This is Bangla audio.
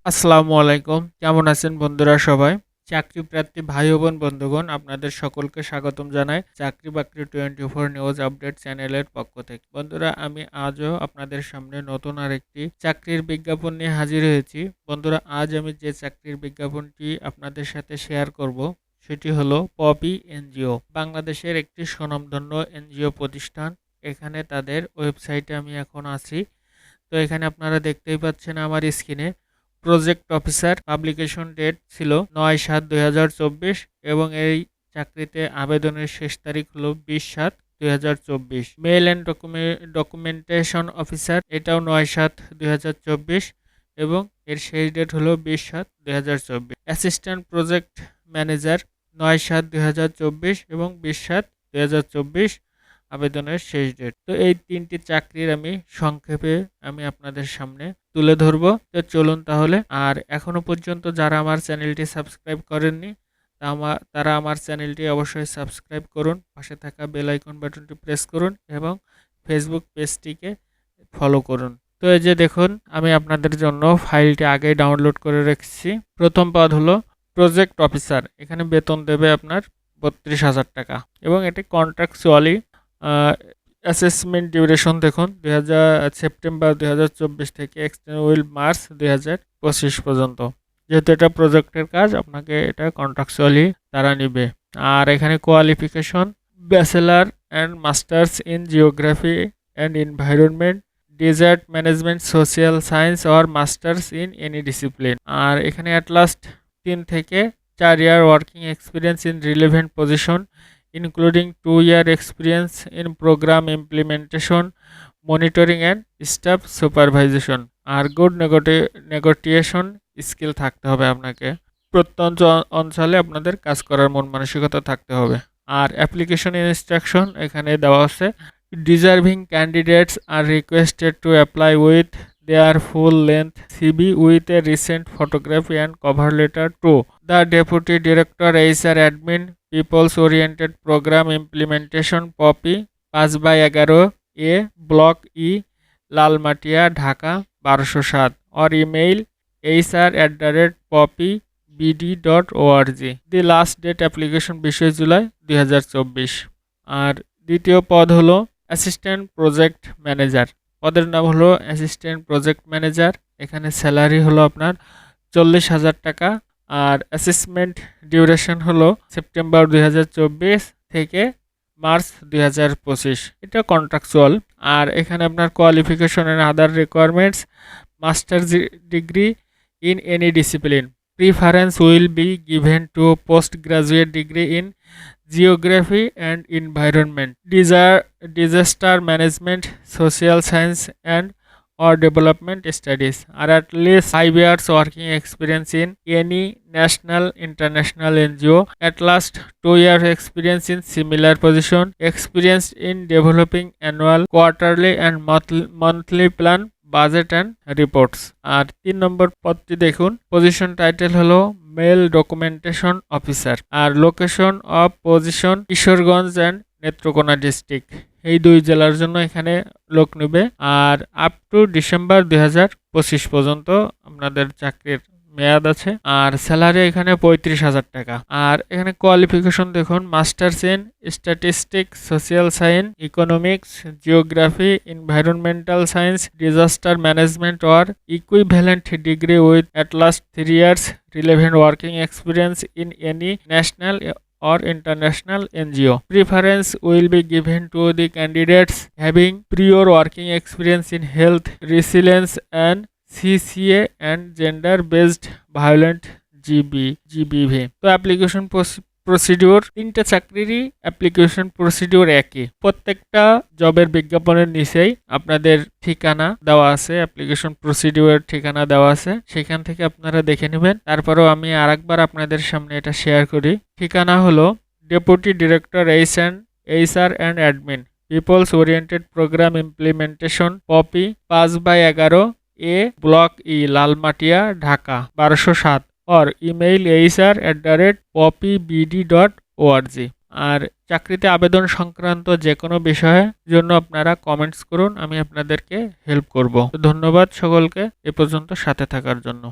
আসসালামু আলাইকুম। কেমন আছেন বন্ধুরা সবাই? চাকরি প্রার্থী ভাই ও বোন বন্ধুগণ, আপনাদের সকলকে স্বাগতম জানাই চাকরি বাকরি 24 নিউজ আপডেট চ্যানেলের পক্ষ থেকে। বন্ধুরা, আমি আজও আপনাদের সামনে নতুন আরেকটি চাকরির বিজ্ঞাপন নিয়ে হাজির হয়েছি। বন্ধুরা, আজ আমি যে চাকরির বিজ্ঞাপনটি আপনাদের সাথে শেয়ার করব সেটি হলো পপি এনজিও। বাংলাদেশের একটি স্বনামধন্য এনজিও প্রতিষ্ঠান। এখানে তাদের ওয়েবসাইটে আমি এখন আছি। তো এখানে আপনারা দেখতেই পাচ্ছেন আমার স্ক্রিনে প্রজেক্ট অফিসার, পাবলিকেশন ডেট ছিল ৯/৭/২০২৪ এবং এই চাকরিতে আবেদনের শেষ তারিখ হলো ২০/৭/২০২৪। মেল অ্যান্ড ডকুমেন্টেশন অফিসার, এটাও ৯/৭/২০২৪ এবং এর শেষ ডেট হলো ২০/৭/২০২৪। অ্যাসিস্ট্যান্ট প্রজেক্ট ম্যানেজার ৯/৭/২০২৪ এবং ২০/৭/২০২৪ আবেদনের শেষ ডেট। তো এই তিনটি চাকরির সংক্ষেপে আমি আপনাদের সামনে তুলে ধরবো। তো চলুন তাহলে। আর এখনো পর্যন্ত যারা আমার চ্যানেলটি সাবস্ক্রাইব করেননি তারা আমার চ্যানেলটি অবশ্যই সাবস্ক্রাইব করুন, পাশে থাকা বেল আইকন বাটনটি প্রেস করুন এবং ফেসবুক পেজটিকে ফলো করুন। তো এই যে দেখুন, আমি আপনাদের জন্য ফাইলটি আগেই ডাউনলোড করে রেখেছি। প্রথম পদ হলো প্রজেক্ট অফিসার। এখানে বেতন দেবে আপনার ৩২,০০০ টাকা এবং এটি কন্ট্রাকচুয়ালি। অ্যাসেসমেন্ট ডিউরেশন দেখুন, সেপ্টেম্বর ২০২৪ থেকে এক্সটেন্ড উইল মার্চ ২০২৫ পর্যন্ত। যেহেতু এটা প্রজেক্টের কাজ, আপনাকে এটা কন্ট্রাকচুয়ালি তারা নিবে। আর এখানে qualification bachelor and masters in geography and environment, desert management, social science or masters in any discipline. আর এখানে অ্যাট লাস্ট 3 থেকে 4 year working experience in relevant position including 2-year experience in program implementation, monitoring and staff supervision। আর গুড নেগোটিয়েশন স্কিল থাকতে হবে আপনাকে। প্রত্যন্ত অঞ্চলে আপনাদের কাজ করার মন মানসিকতা থাকতে হবে। আর অ্যাপ্লিকেশন ইনস্ট্রাকশন এখানে দেওয়া আছে। Deserving candidates are requested to apply with their full length CV with a recent photography and cover letter to the Deputy Director HR Admin, People's Oriented Program Implementation, POPI, 5/11 A, Block E, Lalmatia, Dhaka ১২০৭, or email hr@poppybd.org। The last date application ২০ July ২০২৪। আর দ্বিতীয় পদ হলো অ্যাসিস্ট্যান্ট প্রজেক্ট ম্যানেজার। পদের নাম হলো অ্যাসিস্ট্যান্ট প্রজেক্ট ম্যানেজার। এখানে স্যালারি হলো আপনার ৪০,০০০ টাকা। আর অ্যাসেসমেন্ট ডিউরেশন হলো সেপ্টেম্বর ২০২৪ থেকে মার্চ ২০২৫। এটা কন্ট্রাকচুয়াল। আর এখানে আপনার qualification and other requirements, masters degree in any discipline. Preference will be given to post graduate degree in geography and environment, disaster management, social science and or development studies, or at least 5 years working experience in any national international NGO, at last 2 years experience in similar position, experience in developing annual, quarterly and monthly plan, budget and reports. আর ৩ নম্বর পদটি দেখুন, পজিশন টাইটেল হলো মেল ডকুমেন্টেশন অফিসার। আর location of position Kishoreganj and Netrokona district, এই ২ জেলার জন্য এখানে লোক নেবে। আর আপ টু ডিসেম্বর ২০২৫ পর্যন্ত আপনাদের চাকরির মেয়াদ আছে। আর স্যালারি এখানে ৩৫,০০০ টাকা। আর এখানে কোয়ালিফিকেশন দেখুন, masters in statistics, social science, economics, geography, environmental science, disaster management or equivalent degree with at last 3 years relevant working experience in any national or international NGO. Preference will be given to the candidates having prior working experience in health, resilience and CCA and gender based violent GBV। তো অ্যাপ্লিকেশন প্রসিডিওর, 3টে চাকরিরই অ্যাপ্লিকেশন প্রসিডিওর একই। প্রত্যেকটা জবের বিজ্ঞাপনের নিচেই আপনাদের ঠিকানা দেওয়া আছে, অ্যাপ্লিকেশন প্রসিডিওরের ঠিকানা দেওয়া আছে, সেখান থেকে আপনারা দেখে নেবেন। তারপরেও আমি আরেকবার আপনাদের সামনে এটা শেয়ার করি। ঠিকানা হলো deputy director HR and admin, people's oriented program implementation, Poppy, 5/11 A, block E, Lalmatia, Dhaka ১২০৭, or email hr@poppybd.org। আর চাকরিতে আবেদন সংক্রান্ত যে কোনো বিষয়ের জন্য আপনারা কমেন্টস করুন, আমি আপনাদেরকে হেল্প করব। ধন্যবাদ সকলকে এ পর্যন্ত সাথে থাকার জন্য।